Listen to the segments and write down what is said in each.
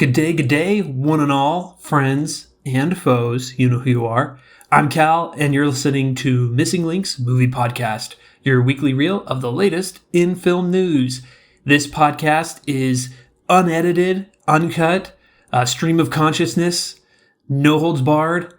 Good day, one and all, friends and foes. You know who you are. I'm Cal, and you're listening to Missing Links Movie Podcast, your weekly reel of the latest in film news. This podcast is unedited, uncut, stream of consciousness, no holds barred.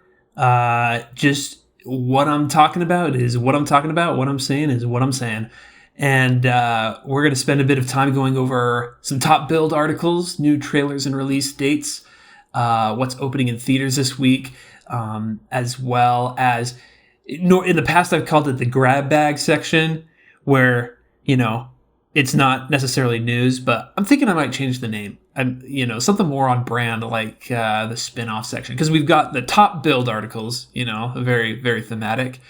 Just what I'm talking about is what I'm talking about. What I'm saying is what I'm saying. And we're going to spend a bit of time going over some top billed articles, new trailers and release dates, what's opening in theaters this week, as well as, in the past I've called it the grab bag section, where, it's not necessarily news, but I'm thinking I might change the name. Something more on brand, like the spin-off section, because we've got the top billed articles, very, very thematic.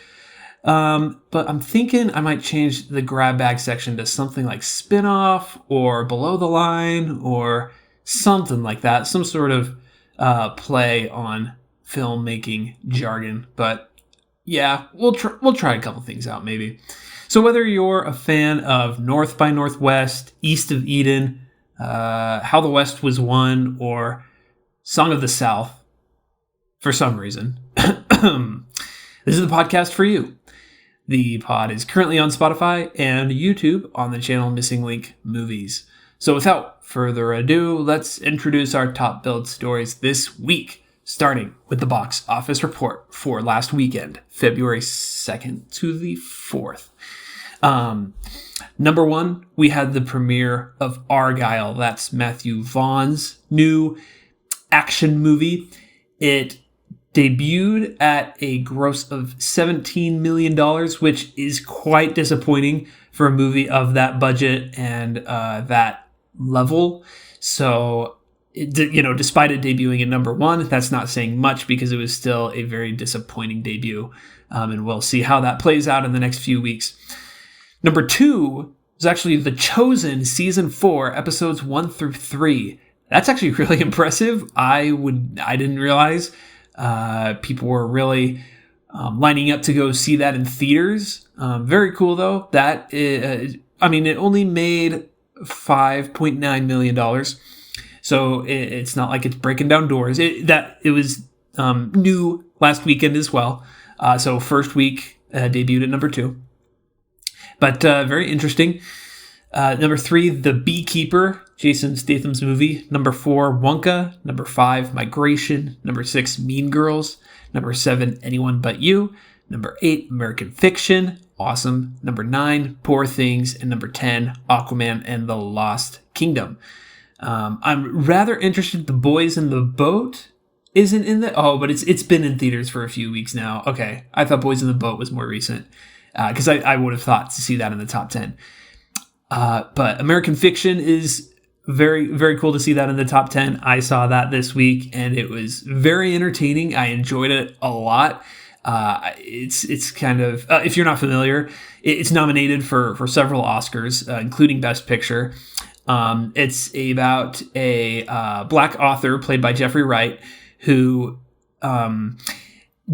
But I'm thinking I might change the grab bag section to something like spin-off or below the line or something like that. Some sort of play on filmmaking jargon. But yeah, we'll try a couple things out maybe. So whether you're a fan of North by Northwest, East of Eden, How the West Was Won, or Song of the South, for some reason, this is the podcast for you. The pod is currently on Spotify and YouTube on the channel Missing Link Movies. So without further ado, let's introduce our top billed stories this week, starting with the box office report for last weekend, February 2nd to the 4th. Number one, we had the premiere of Argylle. That's Matthew Vaughn's new action movie. It debuted at a gross of $17 million, which is quite disappointing for a movie of that budget and that level. So, despite it debuting at number one, that's not saying much because it was still a very disappointing debut. And we'll see how that plays out in the next few weeks. Number two was actually The Chosen Season 4, Episodes 1 through 3. That's actually really impressive. I didn't realize people were really lining up to go see that in theaters. Very cool, though. It only made $5.9 million. So it's not like it's breaking down doors. It was new last weekend as well. So first week debuted at number 2. But very interesting. Number 3, The Beekeeper, Jason Statham's movie. Number 4, Wonka. Number 5, Migration. Number 6, Mean Girls. Number 7, Anyone But You. Number 8, American Fiction. Awesome. Number 9, Poor Things. And number 10, Aquaman and the Lost Kingdom. I'm rather interested. The Boys in the Boat isn't in the... Oh, but it's been in theaters for a few weeks now. Okay. I thought Boys in the Boat was more recent. Because I would have thought to see that in the top 10. But American Fiction is very, very cool to see that in the top 10. I saw that this week, and it was very entertaining. I enjoyed it a lot. It's kind of, if you're not familiar, it's nominated for several Oscars, including Best Picture. It's about a black author played by Jeffrey Wright who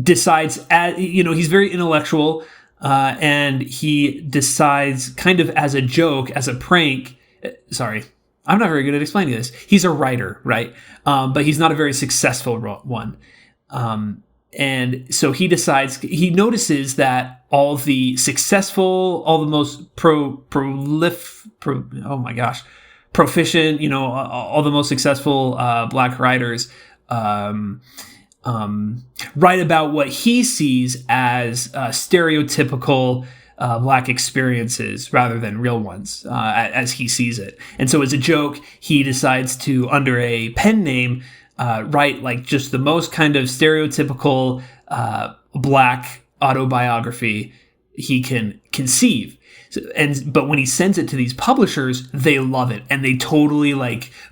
decides, he's very intellectual. And he decides, kind of as a joke, as a prank. Sorry, I'm not very good at explaining this. He's a writer, right? But he's not a very successful one. And so he notices that all the most proficient, all the most successful black writers, write about what he sees as stereotypical black experiences rather than real ones, as he sees it. And so as a joke, he decides to, under a pen name, write like just the most kind of stereotypical black autobiography he can conceive. But when he sends it to these publishers, they love it and they totally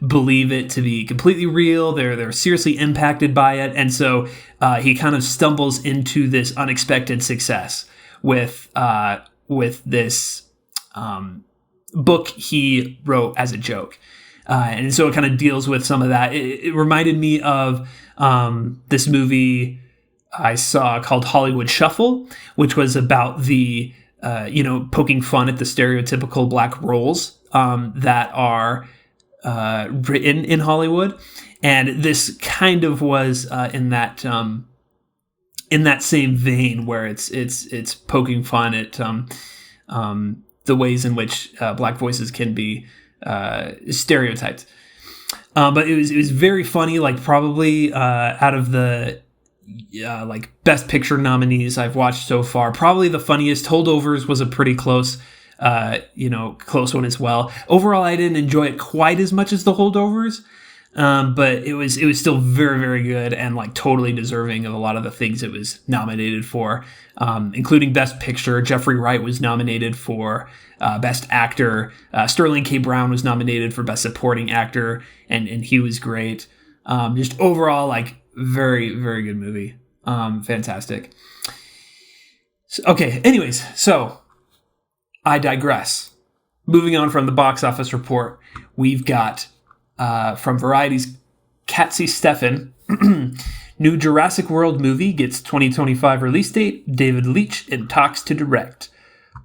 believe it to be completely real. They're seriously impacted by it, and so he kind of stumbles into this unexpected success with this book he wrote as a joke, and so it kind of deals with some of that. It reminded me of this movie I saw called Hollywood Shuffle, which was about the poking fun at the stereotypical black roles that are written in Hollywood, and this kind of was in that same vein where it's poking fun at the ways in which black voices can be stereotyped. But it was very funny. Like probably out of the like Best Picture nominees I've watched so far, probably the funniest. Holdovers was a pretty close one as well. Overall, I didn't enjoy it quite as much as The Holdovers, but it was still very, very good and like totally deserving of a lot of the things it was nominated for, including Best Picture. Jeffrey Wright was nominated for Best Actor. Sterling K. Brown was nominated for Best Supporting Actor, and he was great. Just overall, like very, very good movie. Fantastic. Okay, anyways, so I digress. Moving on from the box office report, we've got from Variety's Katzy Steffen, new Jurassic World movie gets 2025 release date. David Leitch in talks to direct.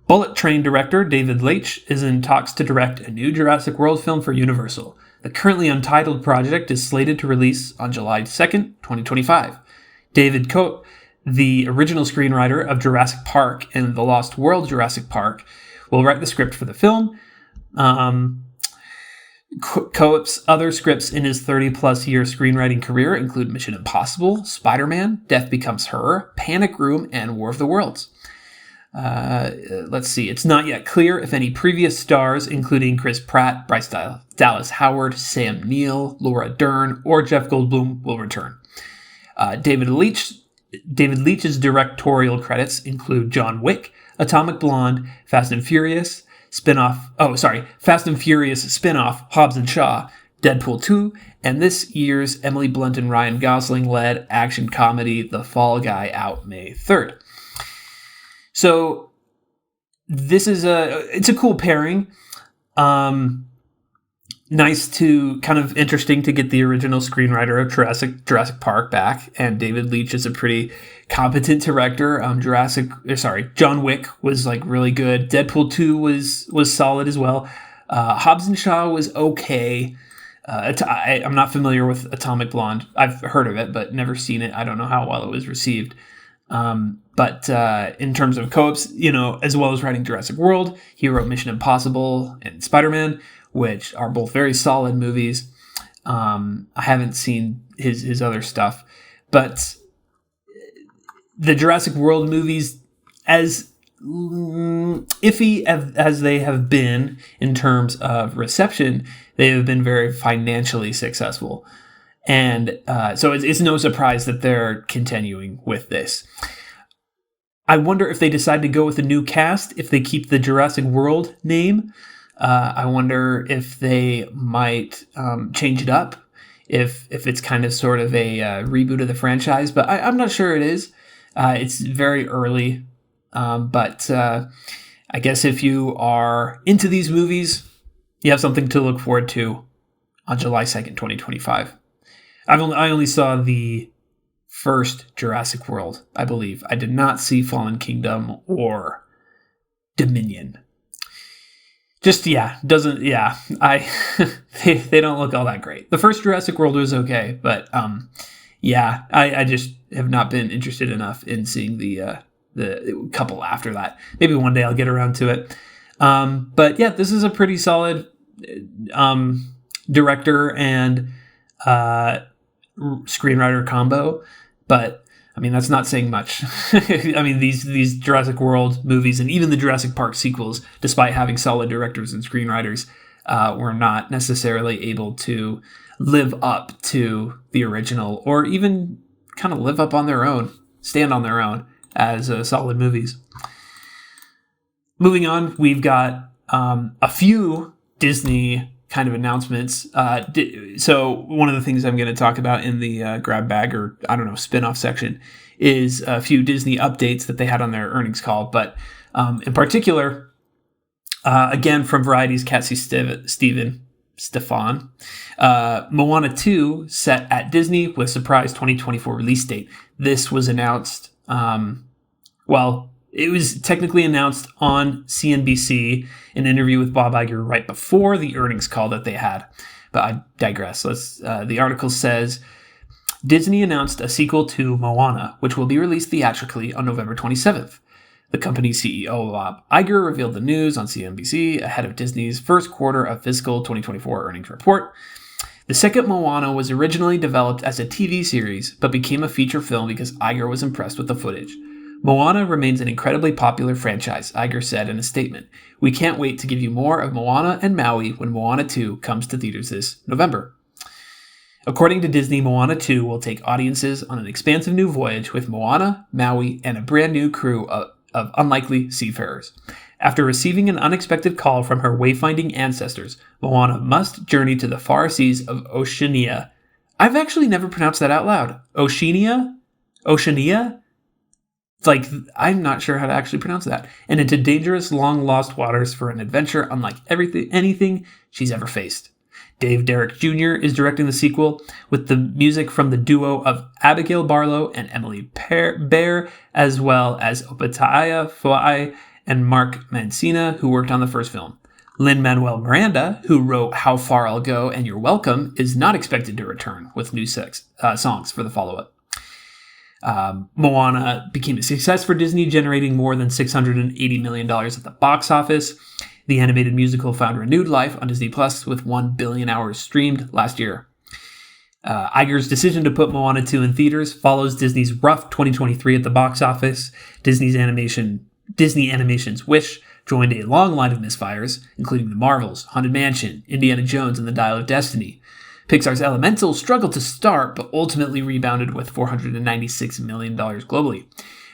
Bullet Train director David Leitch is in talks to direct a new Jurassic World film for Universal. The currently untitled project is slated to release on July 2nd, 2025. David Coate, the original screenwriter of Jurassic Park and The Lost World Jurassic Park, will write the script for the film. Coates' other scripts in his 30-plus year screenwriting career include Mission Impossible, Spider-Man, Death Becomes Her, Panic Room, and War of the Worlds. Let's see. It's not yet clear if any previous stars, including Chris Pratt, Bryce Dallas Howard, Sam Neill, Laura Dern, or Jeff Goldblum, will return. David Leitch's directorial credits include John Wick, Atomic Blonde, Fast and Furious spinoff, Hobbs and Shaw, Deadpool 2, and this year's Emily Blunt and Ryan Gosling-led action comedy The Fall Guy, out May 3rd. So this is it's a cool pairing. Nice to kind of interesting to get the original screenwriter of Jurassic Park back, and David Leitch is a pretty competent director. John Wick was like really good. Deadpool 2 was solid as well. Hobbs and Shaw was okay. I'm not familiar with Atomic Blonde. I've heard of it, but never seen it. I don't know how well it was received. But in terms of co-ops, as well as writing Jurassic World, he wrote Mission Impossible and Spider-Man, which are both very solid movies. I haven't seen his other stuff, but the Jurassic World movies, as iffy as they have been in terms of reception, they have been very financially successful. And so it's no surprise that they're continuing with this. I wonder if they decide to go with a new cast, if they keep the Jurassic World name. I wonder if they might change it up, if it's kind of sort of a reboot of the franchise. But I'm not sure it is. It's very early. But I guess if you are into these movies, you have something to look forward to on July 2nd, 2025. I only saw the first Jurassic World, I believe. I did not see Fallen Kingdom or Dominion. They don't look all that great. The first Jurassic World was okay, but I just have not been interested enough in seeing the couple after that. Maybe one day I'll get around to it. But yeah, this is a pretty solid director and screenwriter combo, but I mean, that's not saying much. I mean, these Jurassic World movies and even the Jurassic Park sequels, despite having solid directors and screenwriters, were not necessarily able to live up to the original, or even kind of live up on their own, stand on their own as solid movies. Moving on, we've got a few Disney kind of announcements. So one of the things I'm going to talk about in the grab bag, or I don't know, spin-off section, is a few Disney updates that they had on their earnings call. But in particular, again, from Variety's Katzy Steffen, Moana 2 set at Disney with surprise 2024 release date. This was announced, it was technically announced on CNBC, an interview with Bob Iger right before the earnings call that they had. but I digress. The article says, Disney announced a sequel to Moana, which will be released theatrically on November 27th. The company's CEO, Bob Iger, revealed the news on CNBC ahead of Disney's first quarter of fiscal 2024 earnings report. The second Moana was originally developed as a TV series, but became a feature film because Iger was impressed with the footage. Moana remains an incredibly popular franchise, Iger said in a statement. We can't wait to give you more of Moana and Maui when Moana 2 comes to theaters this November. According to Disney, Moana 2 will take audiences on an expansive new voyage with Moana, Maui, and a brand new crew of unlikely seafarers. After receiving an unexpected call from her wayfinding ancestors, Moana must journey to the far seas of Oceania. I've actually never pronounced that out loud. Oceania? Oceania? It's like, I'm not sure how to actually pronounce that. And into dangerous, long-lost waters for an adventure unlike anything she's ever faced. Dave Derrick Jr. is directing the sequel with the music from the duo of Abigail Barlow and Emily Baer, as well as Opataya Foai and Mark Mancina, who worked on the first film. Lin-Manuel Miranda, who wrote How Far I'll Go and You're Welcome, is not expected to return with new songs for the follow-up. Moana became a success for Disney, generating more than $680 million at the box office. The animated musical found renewed life on Disney Plus with 1 billion hours streamed last year. Iger's decision to put Moana 2 in theaters follows Disney's rough 2023 at the box office. Disney Animation's Wish joined a long line of misfires, including The Marvels, Haunted Mansion, Indiana Jones and the Dial of Destiny. Pixar's Elemental struggled to start, but ultimately rebounded with $496 million globally.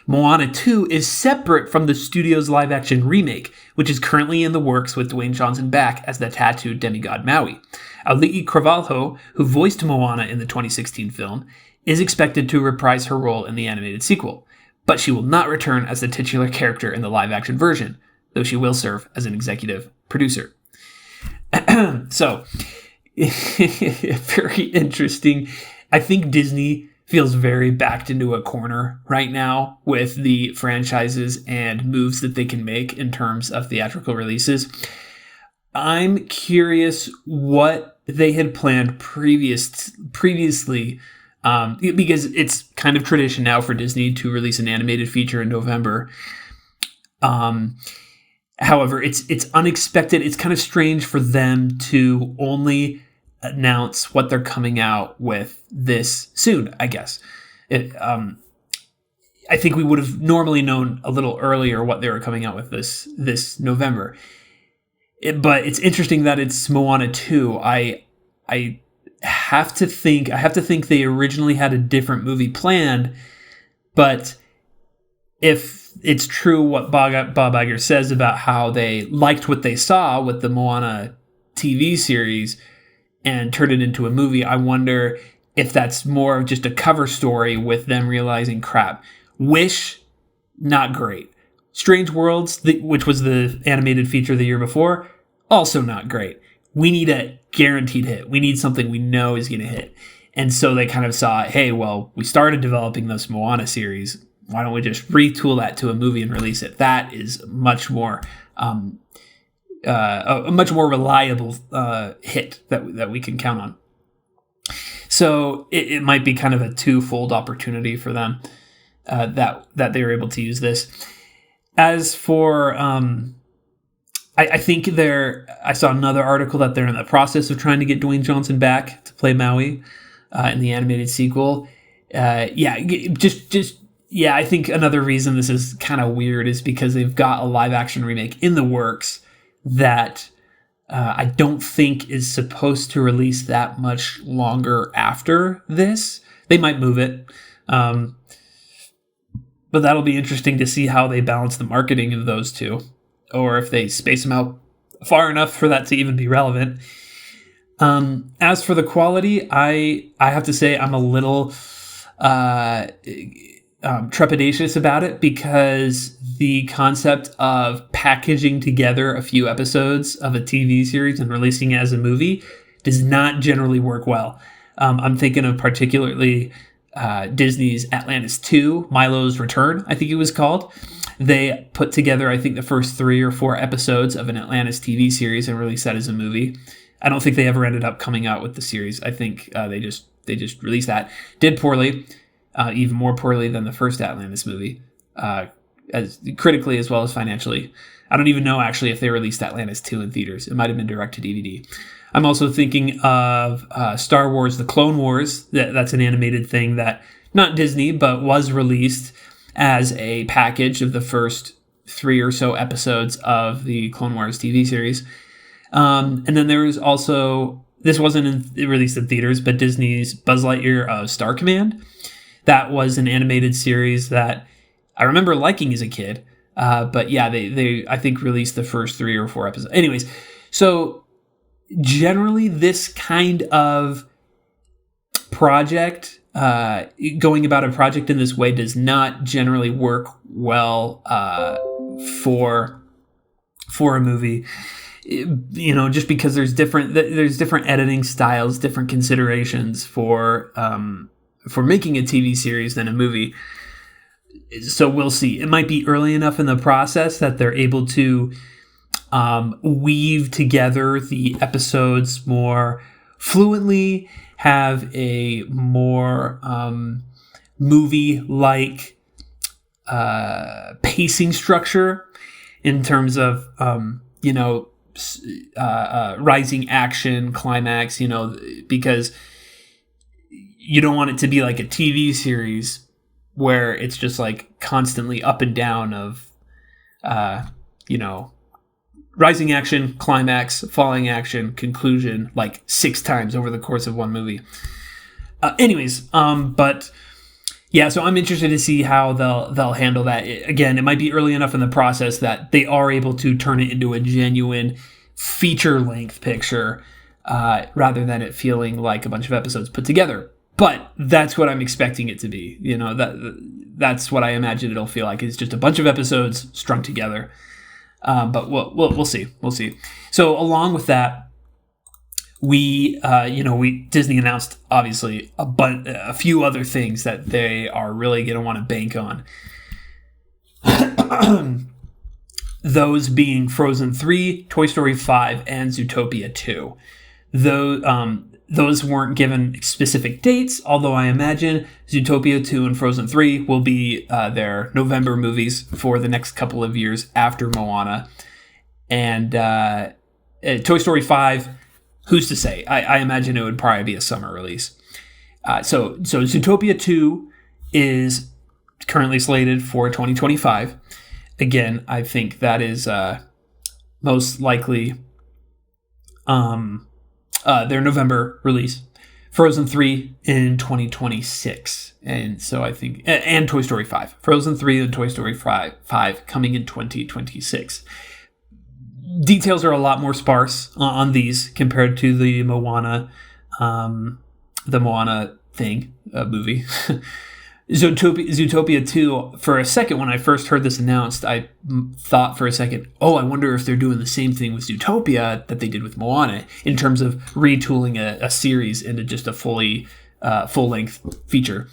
Moana 2 is separate from the studio's live-action remake, which is currently in the works with Dwayne Johnson back as the tattooed demigod Maui. Auli'i Cravalho, who voiced Moana in the 2016 film, is expected to reprise her role in the animated sequel, but she will not return as the titular character in the live-action version, though she will serve as an executive producer. So, very interesting. I think Disney feels very backed into a corner right now with the franchises and moves that they can make in terms of theatrical releases. I'm curious what they had planned previously, because it's kind of tradition now for Disney to release an animated feature in November. However, it's unexpected. It's kind of strange for them to only announce what they're coming out with this soon, I guess. I think we would have normally known a little earlier what they were coming out with this November. But it's interesting that it's Moana 2. I have to think they originally had a different movie planned, but if it's true what Bob Iger says about how they liked what they saw with the Moana TV series and turned it into a movie, I wonder if that's more of just a cover story with them realizing, crap, Wish, not great. Strange Worlds, which was the animated feature the year before, also not great. We need a guaranteed hit. We need something we know is going to hit. And so they kind of saw, hey, well, we started developing this Moana series. Why don't we just retool that to a movie and release it? That is much more a much more reliable hit that we can count on. So it might be kind of a twofold opportunity for them that they were able to use this. As for, I think I saw another article that they're in the process of trying to get Dwayne Johnson back to play Maui in the animated sequel. I think another reason this is kind of weird is because they've got a live action remake in the works that I don't think is supposed to release that much longer after this. They might move it. But that'll be interesting to see how they balance the marketing of those two, or if they space them out far enough for that to even be relevant. As for the quality, I have to say I'm a little trepidatious about it, because the concept of packaging together a few episodes of a TV series and releasing it as a movie does not generally work well. I'm thinking of particularly Disney's Atlantis 2, Milo's Return, I think it was called. They put together, I think, the first 3 or 4 episodes of an Atlantis TV series and released that as a movie. I don't think they ever ended up coming out with the series. I think they just released that. Did poorly, even more poorly than the first Atlantis movie, as critically as well as financially. I don't even know actually if they released Atlantis 2 in theaters. It might have been direct to DVD. I'm also thinking of Star Wars: The Clone Wars. That's an animated thing that, not Disney, but was released as a package of the first 3 or so episodes of the Clone Wars TV series. And then there was also, this wasn't released in theaters, but Disney's Buzz Lightyear of Star Command. That was an animated series that I remember liking as a kid. But yeah, they I think released the first 3 or 4 episodes. Anyways, so generally this kind of project, going about a project in this way does not generally work well for a movie. Just because there's different editing styles, different considerations for making a TV series than a movie. So we'll see. It might be early enough in the process that they're able to weave together the episodes more fluently, have a more movie-like pacing structure in terms of rising action, climax, because you don't want it to be like a TV series where it's just like constantly up and down of, rising action, climax, falling action, conclusion, like 6 times over the course of one movie. But yeah, so I'm interested to see how they'll handle that. Again, it might be early enough in the process that they are able to turn it into a genuine feature-length picture, rather than it feeling like a bunch of episodes put together. But that's what I'm expecting it to be. That's what I imagine it'll feel like. It's just a bunch of episodes strung together. But we'll see. We'll see. So along with that, Disney announced obviously a few other things that they are really going to want to bank on. Those being Frozen 3, Toy Story 5, and Zootopia 2. Those weren't given specific dates, although I imagine Zootopia 2 and Frozen 3 will be their November movies for the next couple of years after Moana. And Toy Story 5, who's to say? I imagine it would probably be a summer release. So Zootopia 2 is currently slated for 2025. Again, I think that is most likely their November release. Frozen 3 in 2026. And so I think, and Toy Story 5. Frozen 3 and Toy Story 5 coming in 2026. Details are a lot more sparse on these compared to the Moana movie. Zootopia 2, for a second, when I first heard this announced, I thought for a second, I wonder if they're doing the same thing with Zootopia that they did with Moana in terms of retooling a series into just a full-length feature.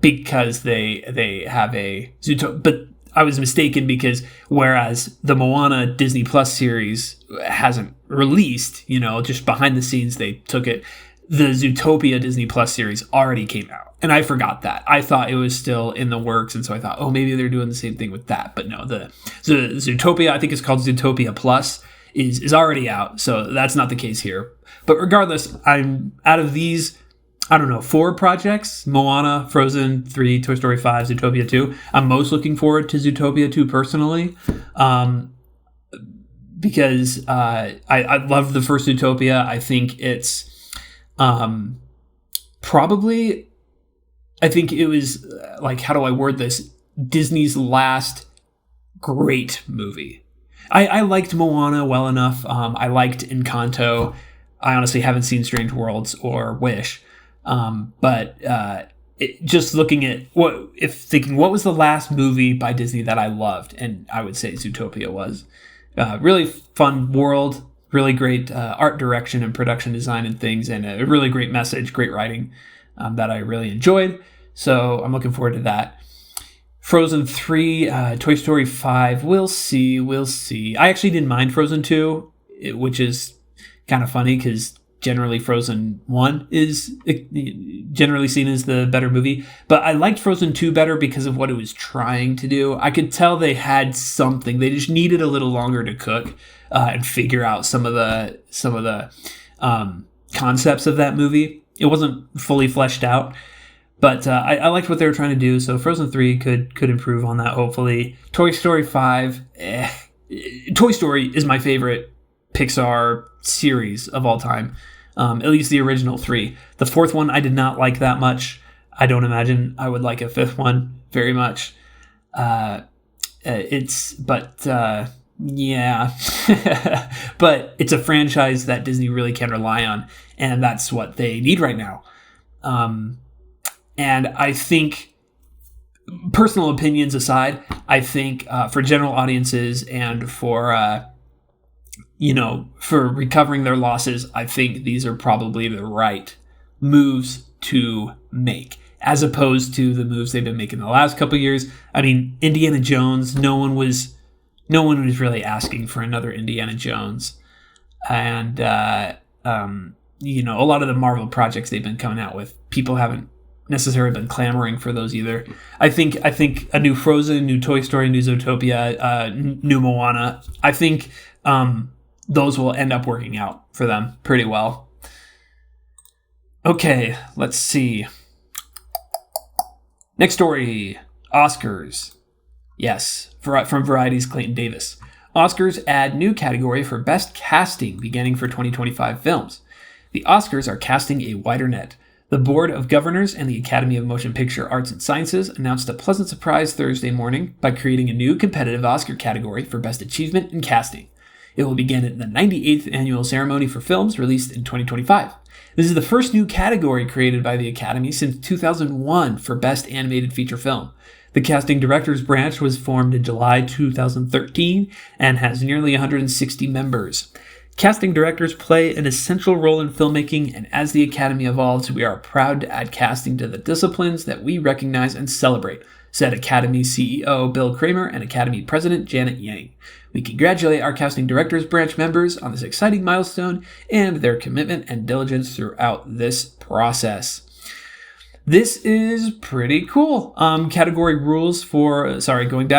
Because they have a Zootopia, but I was mistaken because whereas the Moana Disney Plus series hasn't released, just behind the scenes they took it, the Zootopia Disney Plus series already came out. And I forgot that. I thought it was still in the works, and so I thought, maybe they're doing the same thing with that. But no, the Zootopia, I think it's called Zootopia Plus, is already out, so that's not the case here. But regardless, I'm out of these, 4 projects, Moana, Frozen 3, Toy Story 5, Zootopia 2, I'm most looking forward to Zootopia 2 personally, because I love the first Zootopia. I think it's probably... I think it was, how do I word this? Disney's last great movie. I liked Moana well enough. I liked Encanto. I honestly haven't seen Strange Worlds or Wish. But just looking at what was the last movie by Disney that I loved? And I would say Zootopia was. Really fun world, really great art direction and production design and things, and a really great message, great writing. That I really enjoyed. So I'm looking forward to that. Frozen 3, Toy Story 5, we'll see. I actually didn't mind Frozen 2, which is kind of funny because generally Frozen 1 is generally seen as the better movie. But I liked Frozen 2 better because of what it was trying to do. I could tell they had something. They just needed a little longer to cook and figure out some of the concepts of that movie. It wasn't fully fleshed out. But I liked what they were trying to do, so Frozen 3 could improve on that, hopefully. Toy Story 5, Toy Story is my favorite Pixar series of all time, at least the original 3. The fourth one I did not like that much. I don't imagine I would like a fifth one very much. Yeah. But it's a franchise that Disney really can rely on, and that's what they need right now. And I think, personal opinions aside, I think for general audiences and for recovering their losses, I think these are probably the right moves to make, as opposed to the moves they've been making the last couple of years. I mean, Indiana Jones, no one was really asking for another Indiana Jones. And, a lot of the Marvel projects they've been coming out with, people haven't necessarily been clamoring for those either. I think a new Frozen, new Toy Story, new Zootopia, new Moana, I think those will end up working out for them pretty well. Okay, let's see. Next story, Oscars. Yes, from Variety's Clayton Davis. Oscars add new category for Best Casting beginning for 2025 films. The Oscars are casting a wider net. The Board of Governors and the Academy of Motion Picture Arts and Sciences announced a pleasant surprise Thursday morning by creating a new competitive Oscar category for Best Achievement in Casting. It will begin at the 98th annual ceremony for films released in 2025. This is the first new category created by the Academy since 2001 for Best Animated Feature Film. The Casting Directors Branch was formed in July 2013 and has nearly 160 members. Casting directors play an essential role in filmmaking, and as the Academy evolves, we are proud to add casting to the disciplines that we recognize and celebrate, said Academy CEO Bill Kramer and Academy President Janet Yang. We congratulate our Casting Directors Branch members on this exciting milestone and their commitment and diligence throughout this process. This is pretty cool. Going back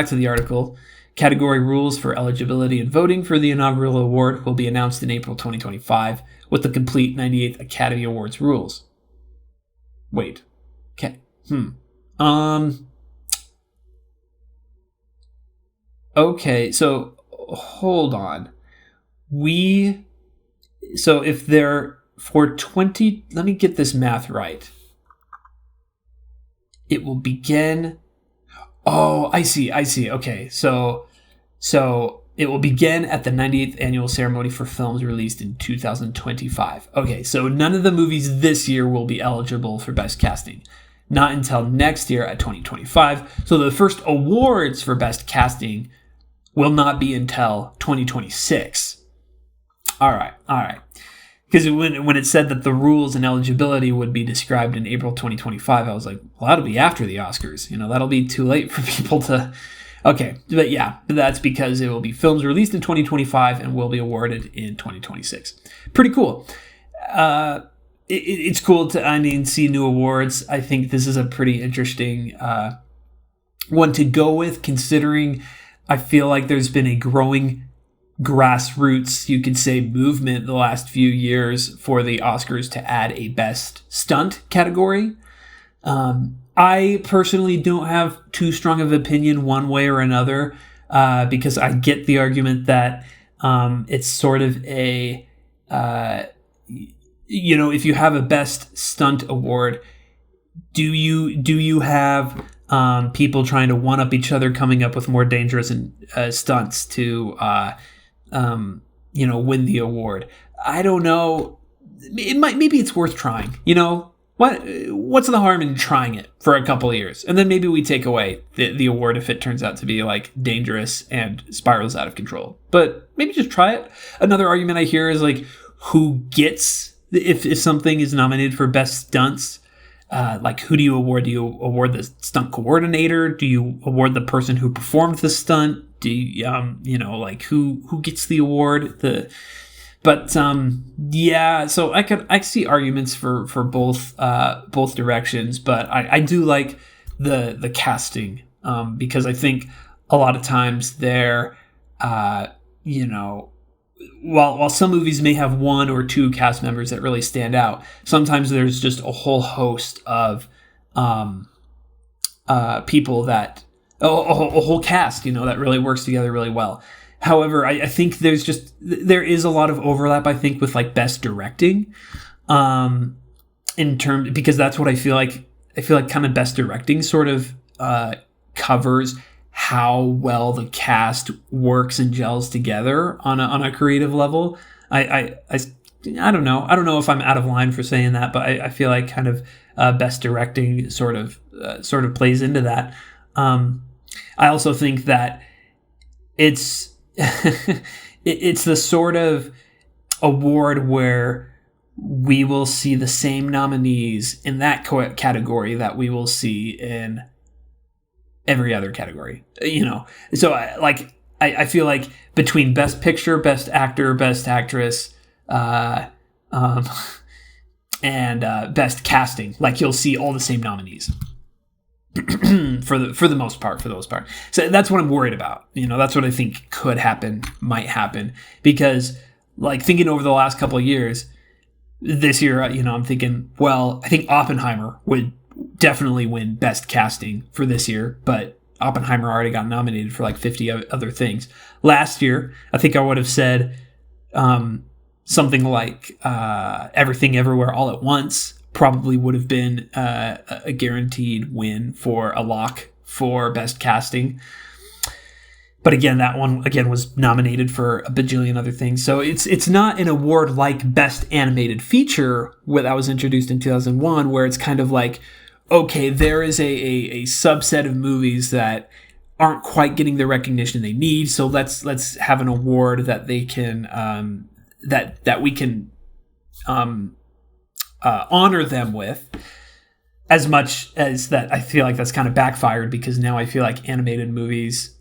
to the article, category rules for eligibility and voting for the inaugural award will be announced in April 2025 with the complete 98th Academy Awards rules. Wait. Okay. Okay, so hold on. If they're for 20, let me get this math right. It will begin. Oh, I see. Okay, so it will begin at the 98th annual ceremony for films released in 2025. Okay, so none of the movies this year will be eligible for Best Casting. Not until next year at 2025. So the first awards for Best Casting will not be until 2026. All right. Because when it said that the rules and eligibility would be described in April 2025, I was like, well, that'll be after the Oscars. That'll be too late for people to... Okay, but yeah, that's because it will be films released in 2025 and will be awarded in 2026. Pretty cool. It's cool to, see new awards. I think this is a pretty interesting one to go with, considering I feel like there's been a growing grassroots, you could say, movement the last few years for the Oscars to add a Best Stunt category. I personally don't have too strong of an opinion one way or another, because I get the argument that it's sort of a, if you have a Best Stunt award, do you have people trying to one-up each other, coming up with more dangerous stunts to win the award? I don't know. Maybe it's worth trying. What's the harm in trying it for a couple of years? And then maybe we take away the award if it turns out to be like dangerous and spirals out of control. But maybe just try it. Another argument I hear is like, who gets, if something is nominated for Best Stunts, like who do you award? Do you award the stunt coordinator? Do you award the person who performed the stunt? Do you, who gets the award? But yeah, so I see arguments for both directions, but I do like the casting, because I think a lot of times they're you know, while some movies may have one or two cast members that really stand out, sometimes there's just a whole host of people that a whole cast, that really works together really well. However, I think there is a lot of overlap, I think, with like best directing, in terms, because that's what I feel like. I feel like kind of best directing sort of covers how well the cast works and gels together on a creative level. I don't know. I don't know if I'm out of line for saying that, but I feel like kind of best directing sort of plays into that. I also think that it's it's the sort of award where we will see the same nominees in that category that we will see in every other category, So I feel like between Best Picture, Best Actor, Best Actress, and Best Casting, like you'll see all the same nominees for the most part. So that's what I'm worried about. That's what I think might happen, because like thinking over the last couple of years, this year, I'm thinking, well, I think Oppenheimer would definitely win Best Casting for this year, but Oppenheimer already got nominated for like 50 other things. Last year, I think I would have said something like Everything Everywhere All at Once probably would have been a guaranteed win, for a lock for Best Casting. But again, that one was nominated for a bajillion other things. So it's not an award like Best Animated Feature that was introduced in 2001, where it's kind of like, okay, there is a subset of movies that aren't quite getting the recognition they need, so let's have an award that they can that we can honor them with. As much as that, I feel like that's kind of backfired, because now I feel like animated movies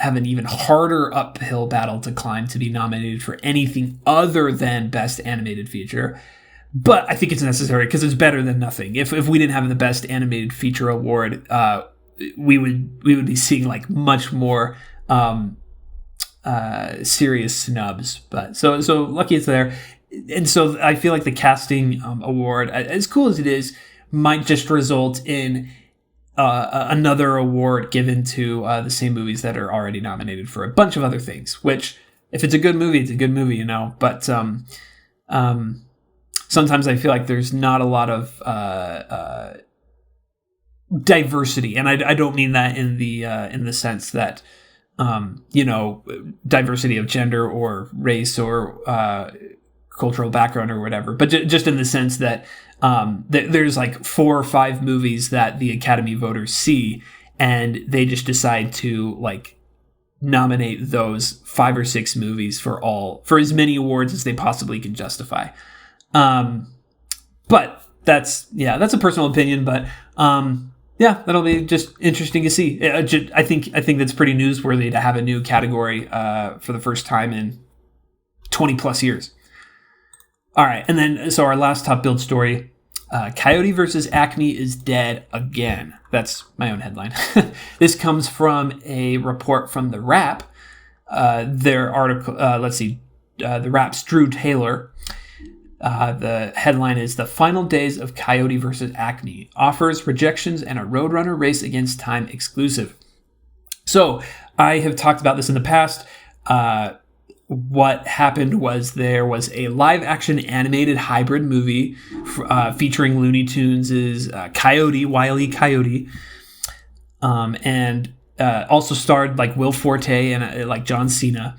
have an even harder uphill battle to climb to be nominated for anything other than Best Animated Feature. But I think it's necessary, because it's better than nothing. If we didn't have the Best Animated Feature award, we would be seeing like much more serious snubs. But so lucky it's there. And so I feel like the casting award, as cool as it is, might just result in another award given to the same movies that are already nominated for a bunch of other things, which, if it's a good movie, it's a good movie, But sometimes I feel like there's not a lot of diversity, and I don't mean that in the sense that diversity of gender or race or cultural background or whatever, but just in the sense that there's like 4 or 5 movies that the Academy voters see, and they just decide to like nominate those 5 or 6 movies for as many awards as they possibly can justify. But that's a personal opinion, but that'll be just interesting to see. I think that's pretty newsworthy to have a new category for the first time in 20 plus years. All right, and then so our last top build story, Coyote versus Acme is dead again. That's my own headline. This comes from a report from The Wrap. Their article, The Wrap's Drew Taylor. The headline is "The Final Days of Coyote versus Acme: Offers, Rejections, and a Roadrunner Race Against Time Exclusive." So I have talked about this in the past. What happened was there was a live-action animated hybrid movie featuring Looney Tunes' Coyote, Wile E. Coyote, and also starred like Will Forte and like John Cena.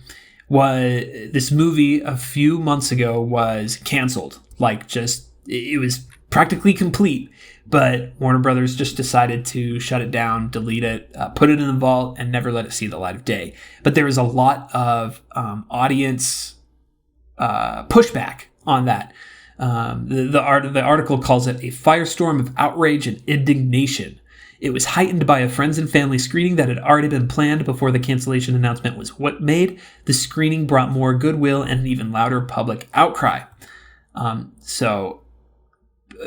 This movie a few months ago was canceled. It was practically complete, but Warner Brothers just decided to shut it down, delete it, put it in the vault, and never let it see the light of day. But there was a lot of audience pushback on that. The article calls it a firestorm of outrage and indignation It was heightened by a friends and family screening that had already been planned before the cancellation announcement was made. The screening brought more goodwill and an even louder public outcry. So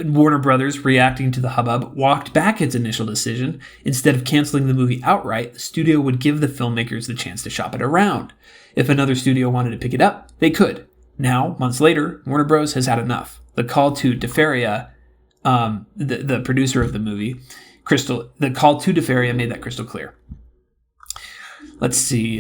Warner Brothers, reacting to the hubbub, walked back its initial decision. Instead of canceling the movie outright, the studio would give the filmmakers the chance to shop it around. If another studio wanted to pick it up, they could. Now, months later, Warner Bros. Has had enough. The call to DeFaria, the producer of the movie, the call to DeFaria made that crystal clear. Let's see.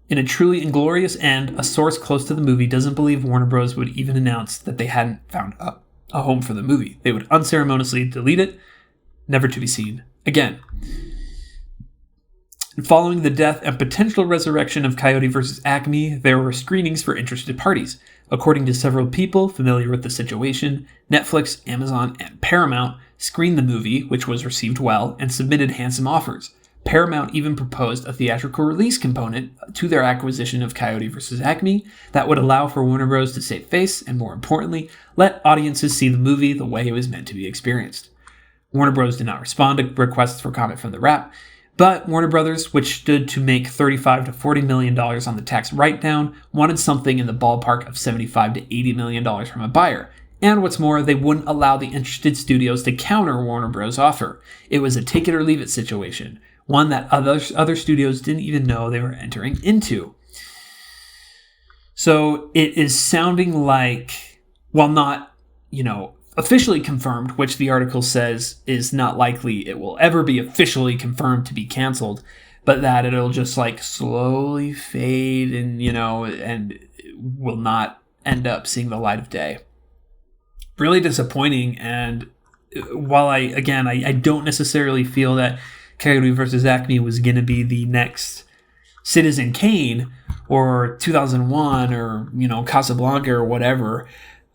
In a truly inglorious end, a source close to the movie doesn't believe Warner Bros. Would even announce that they hadn't found a home for the movie. They would unceremoniously delete it, never to be seen again. Following the death and potential resurrection of Coyote vs. Acme, there were screenings for interested parties. According to several people familiar with the situation, Netflix, Amazon, and Paramount screened the movie, which was received well, and submitted handsome offers. Paramount even proposed a theatrical release component to their acquisition of Coyote vs. Acme that would allow for Warner Bros. To save face and, more importantly, let audiences see the movie the way it was meant to be experienced. Warner Bros. Did not respond to requests for comment from the Wrap, but Warner Brothers, which stood to make $35 to $40 million on the tax write-down, wanted something in the ballpark of $75 to $80 million from a buyer. And what's more, they wouldn't allow the interested studios to counter Warner Bros. Offer. It was a take-it-or-leave-it situation, one that other studios didn't even know they were entering into. So it is sounding like, while not, officially confirmed, which the article says is not likely it will ever be officially confirmed to be canceled, but that it'll just slowly fade and, and will not end up seeing the light of day. Really disappointing. And while I don't necessarily feel that Coyote vs. Acme was going to be the next Citizen Kane or 2001 or, Casablanca or whatever,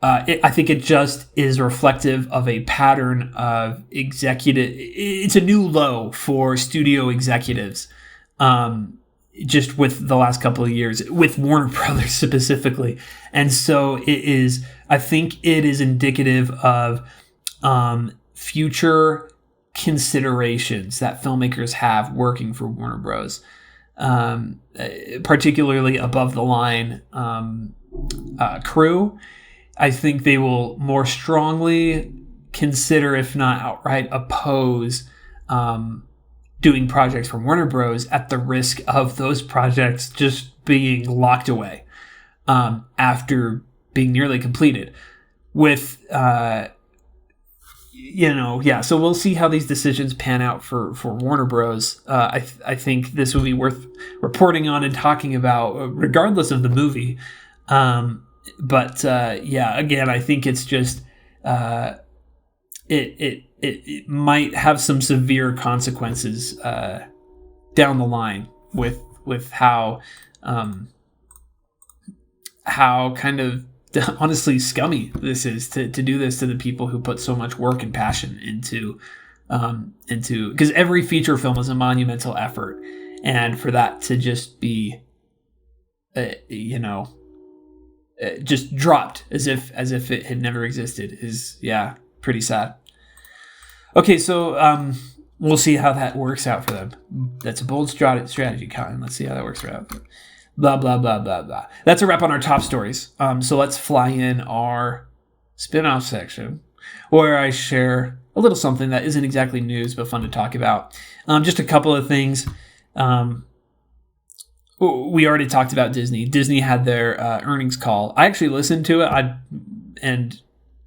I think it just is reflective of a pattern of it's a new low for studio executives, just with the last couple of years, with Warner Brothers specifically. And so I think it is indicative of future considerations that filmmakers have working for Warner Bros., particularly above the line crew. I think they will more strongly consider, if not outright oppose, doing projects for Warner Bros. At the risk of those projects just being locked away after being nearly completed. So we'll see how these decisions pan out for Warner Bros. I think this would be worth reporting on and talking about, regardless of the movie. But again, I think it's just it might have some severe consequences down the line with how kind of honestly scummy this is to do this to the people who put so much work and passion into because every feature film is a monumental effort, and for that to just be just dropped as if it had never existed is pretty sad. Okay, so we'll see how that works out for them. That's a bold strategy, Cotton. Let's see how that works out. Blah blah blah blah blah. That's a wrap on our top stories. So let's fly in our spin-off section, where I share a little something that isn't exactly news but fun to talk about. Just a couple of things. We already talked about Disney. Disney had their earnings call. I actually listened to it, and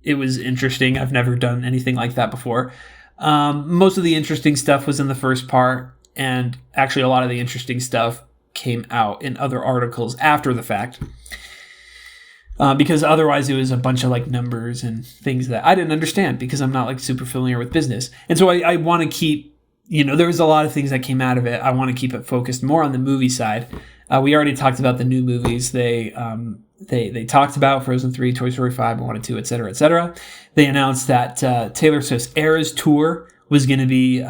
it was interesting. I've never done anything like that before. Most of the interesting stuff was in the first part, and actually a lot of the interesting stuff came out in other articles after the fact. Because otherwise it was a bunch of numbers and things that I didn't understand because I'm not super familiar with business. And so I want to keep, there was a lot of things that came out of it. I want to keep it focused more on the movie side. We already talked about the new movies. They talked about Frozen 3, Toy Story 5, Moana 2, etc., etc. They announced that Taylor Swift's Eras Tour was going to be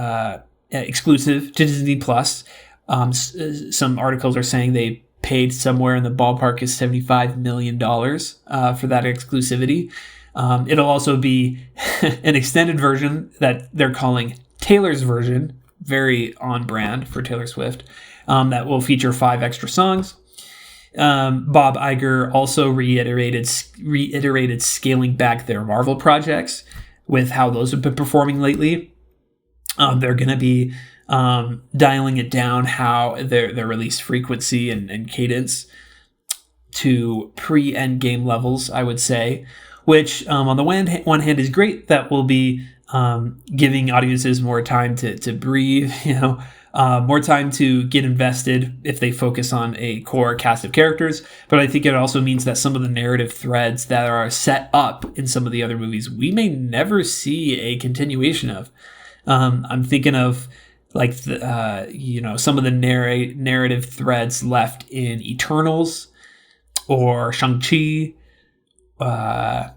exclusive to Disney+. Some articles are saying they paid somewhere in the ballpark of $75 million for that exclusivity. It'll also be an extended version that they're calling Taylor's version, very on brand for Taylor Swift, that will feature 5 extra songs. Bob Iger also reiterated scaling back their Marvel projects with how those have been performing lately. They're going to be dialing it down, how their release frequency and cadence to pre-Endgame levels, I would say, which on the one hand is great. That will be giving audiences more time to breathe, more time to get invested if they focus on a core cast of characters. But I think it also means that some of the narrative threads that are set up in some of the other movies, we may never see a continuation of. I'm thinking of like some of the narrative threads left in Eternals or Shang-Chi, or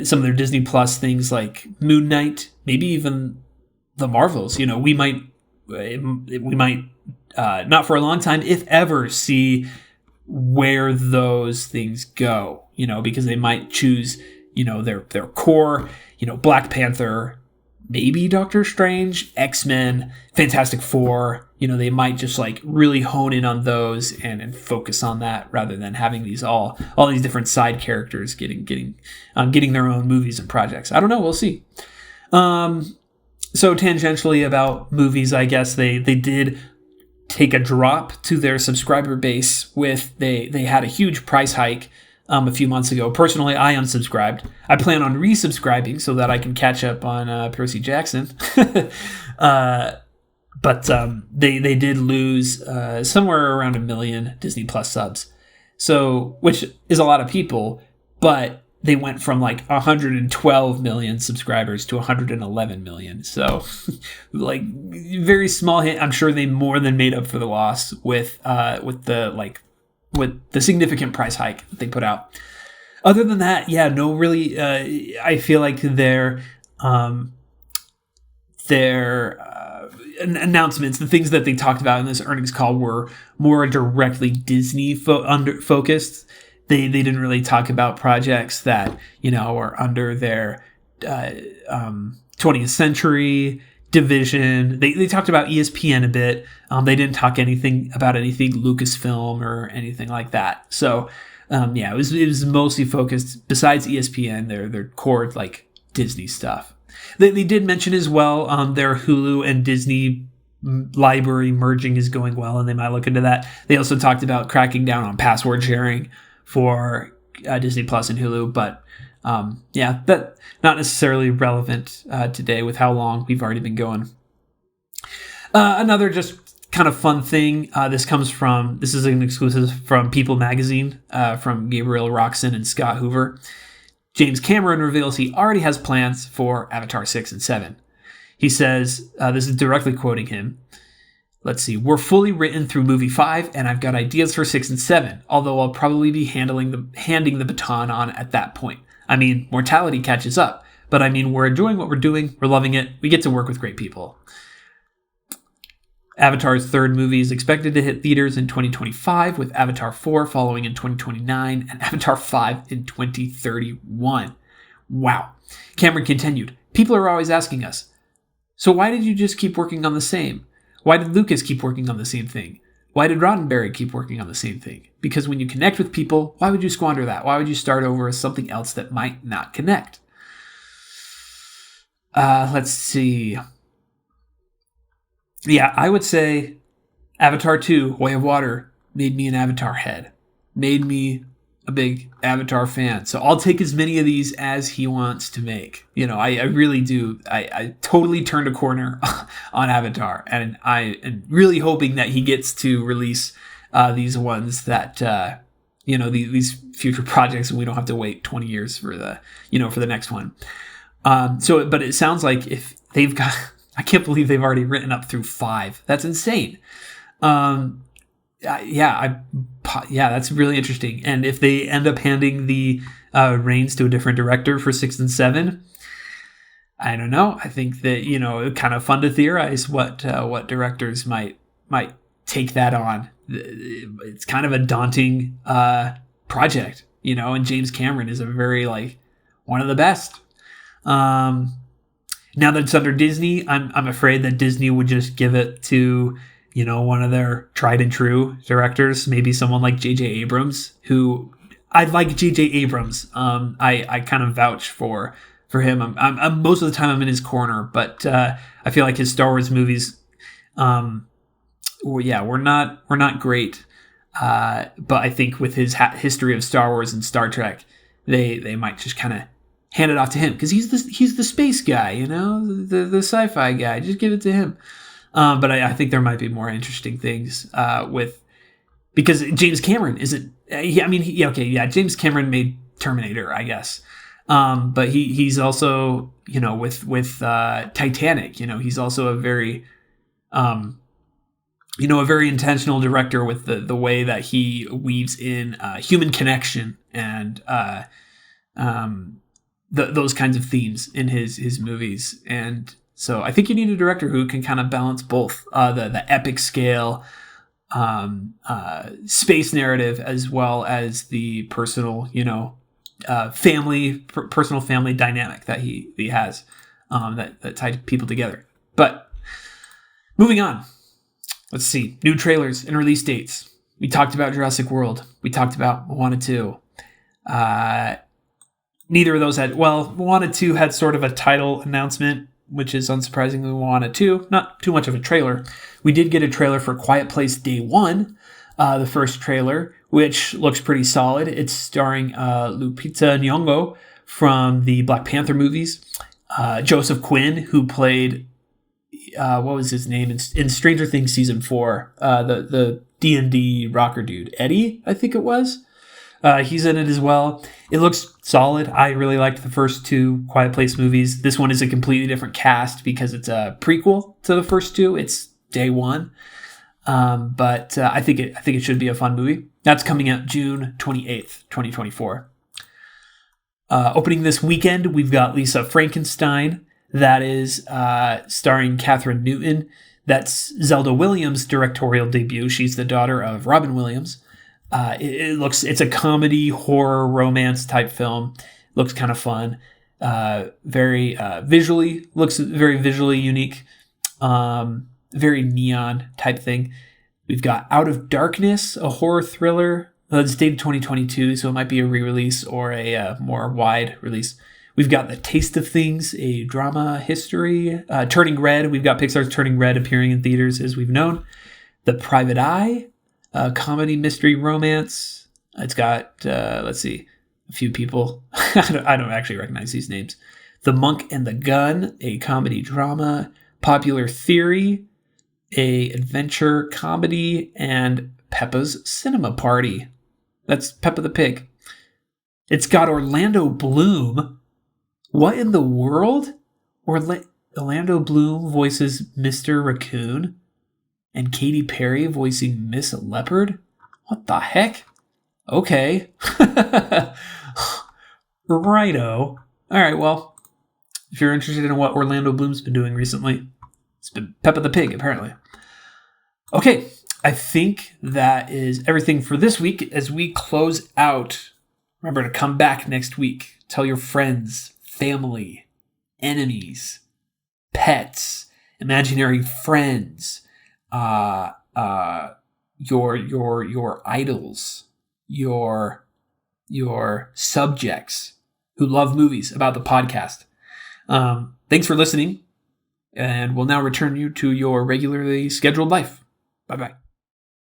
some of their Disney Plus things like Moon Knight, maybe even the Marvels. We might not for a long time, if ever, see where those things go. Because they might choose their core. Black Panther, maybe Doctor Strange, X-Men, Fantastic Four. They might just like really hone in on those and focus on that rather than having these all these different side characters getting their own movies and projects. I don't know. We'll see. So tangentially about movies, I guess they did take a drop to their subscriber base they had a huge price hike a few months ago. Personally, I unsubscribed. I plan on resubscribing so that I can catch up on Percy Jackson. But they did lose somewhere around 1 million Disney Plus subs. So, which is a lot of people, but they went from like 112 million subscribers to 111 million. So, like, very small hit. I'm sure they more than made up for the loss with the significant price hike that they put out. Other than that, yeah, no, really, I feel like their announcements, the things that they talked about in this earnings call were more directly Disney focused. They didn't really talk about projects that, are under their 20th Century division. They talked about ESPN a bit. They didn't talk about anything Lucasfilm or anything like that. So, it was mostly focused, besides ESPN, their core like Disney stuff. They did mention as well their Hulu and Disney library merging is going well, and they might look into that. They also talked about cracking down on password sharing for Disney Plus and Hulu, but that not necessarily relevant today with how long we've already been going. Another just kind of fun thing. This is an exclusive from People Magazine, from Gabriel Roxon and Scott Hoover. James Cameron reveals he already has plans for Avatar 6 and 7. He says, this is directly quoting him, let's see, "We're fully written through movie 5, and I've got ideas for 6 and 7, although I'll probably be handing the baton on at that point. I mean, mortality catches up, but I mean, we're enjoying what we're doing, we're loving it, we get to work with great people." Avatar's third movie is expected to hit theaters in 2025, with Avatar 4 following in 2029 and Avatar 5 in 2031. Wow. Cameron continued, "People are always asking us, so why did you just keep working on the same? Why did Lucas keep working on the same thing? Why did Roddenberry keep working on the same thing? Because when you connect with people, why would you squander that? Why would you start over with something else that might not connect?" Let's see. Yeah, I would say Avatar 2, Way of Water, made me an Avatar head. Made me a big Avatar fan. So I'll take as many of these as he wants to make. I really do. I totally turned a corner on Avatar. And I am really hoping that he gets to release these ones that, these future projects, and we don't have to wait 20 years for the next one. But it sounds like if they've got... I can't believe they've already written up through 5. That's insane. That's really interesting. And if they end up handing the reins to a different director for 6 and 7, I don't know. I think that, kind of fun to theorize what directors might take that on. It's kind of a daunting project. and James Cameron is a very like one of the best. Now that it's under Disney, I'm afraid that Disney would just give it to, one of their tried and true directors, maybe someone like J.J. Abrams, who I like J.J. Abrams. I kind of vouch for him. I'm most of the time I'm in his corner, but I feel like his Star Wars movies, we're not great. But I think with his history of Star Wars and Star Trek, they might just kind of hand it off to him because he's the space guy, the sci-fi guy. Just give it to him. But I think there might be more interesting things because James Cameron isn't. James Cameron made Terminator, I guess. But he's also with Titanic. He's also a very a very intentional director with the way that he weaves in human connection and those kinds of themes in his movies. And so I think you need a director who can kind of balance both the epic scale, space narrative, as well as the personal, personal family dynamic that he has that tied people together. But moving on, let's see. New trailers and release dates. We talked about Jurassic World. We talked about Moana 2. Neither of those Moana 2 had sort of a title announcement, which is unsurprisingly Moana 2. Not too much of a trailer. We did get a trailer for Quiet Place Day 1, the first trailer, which looks pretty solid. It's starring Lupita Nyong'o from the Black Panther movies. Joseph Quinn, who played, what was his name in Stranger Things Season 4, the D&D rocker dude. Eddie, I think it was. He's in it as well. It looks solid. I really liked the first two Quiet Place movies. This one is a completely different cast because it's a prequel to the first two. It's Day 1. But I think it should be a fun movie. That's coming out June 28th, 2024. Opening this weekend, we've got Lisa Frankenstein. That is starring Catherine Newton. That's Zelda Williams' directorial debut. She's the daughter of Robin Williams. It's a comedy, horror, romance type film. Looks kind of fun. Very visually unique. Very neon type thing. We've got Out of Darkness, a horror thriller. It's dated 2022, so it might be a re-release or a more wide release. We've got The Taste of Things, a drama history. Turning Red. We've got Pixar's Turning Red appearing in theaters, as we've known. The Private Eye. Comedy, mystery, romance. It's got, a few people. I don't actually recognize these names. The Monk and the Gun, a comedy drama. Popular Theory, a adventure comedy. And Peppa's Cinema Party. That's Peppa the Pig. It's got Orlando Bloom. What in the world? Orlando Bloom voices Mr. Raccoon. And Katy Perry voicing Miss Leopard? What the heck? Okay. Righto. Alright, well, if you're interested in what Orlando Bloom's been doing recently, it's been Peppa the Pig, apparently. Okay, I think that is everything for this week. As we close out, remember to come back next week. Tell your friends, family, enemies, pets, imaginary friends, your idols, your subjects who love movies about the podcast. Thanks for listening, and we'll now return you to your regularly scheduled life. Bye-bye.